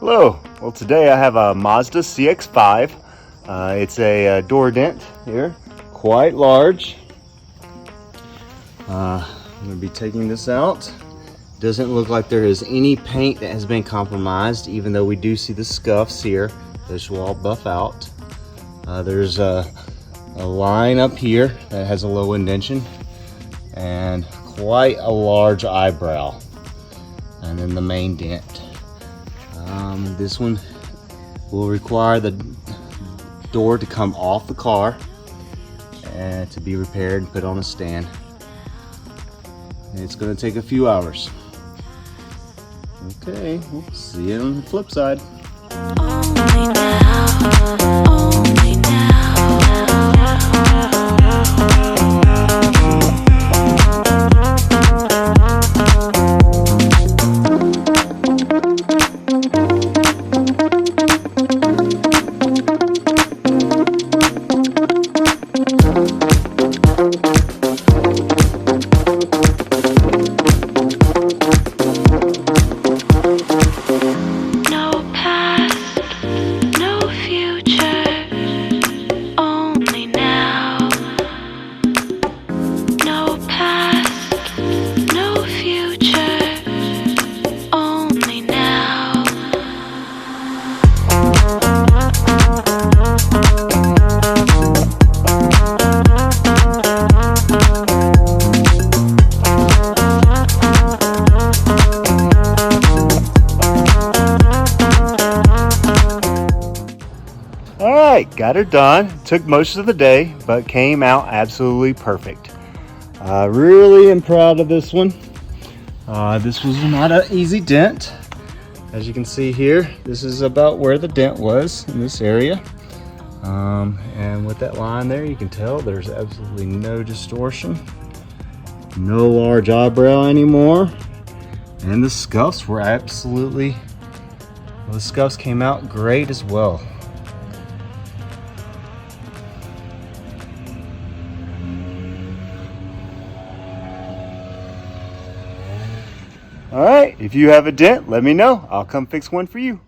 Hello. Well, today I have a Mazda CX-5. It's a door dent here, quite large. I'm going to be taking this out. Doesn't look like there is any paint that has been compromised, even though we do see the scuffs here. This will all buff out. There's a line up here that has a low indentation and quite a large eyebrow, and then the main dent. This one will require the door to come off the car and to be repaired and put on a stand. It's going to take a few hours. Okay, we'll see you on the flip side. Only now, only Alright, got her done. Took most of the day, but came out absolutely perfect. Really am proud of this one. This was not an easy dent. As you can see here, this is about where the dent was in this area. And with that line there, you can tell there's absolutely no distortion. No large eyebrow anymore. And the scuffs were absolutely, the scuffs came out great as well. All right, if you have a dent, let me know. I'll come fix one for you.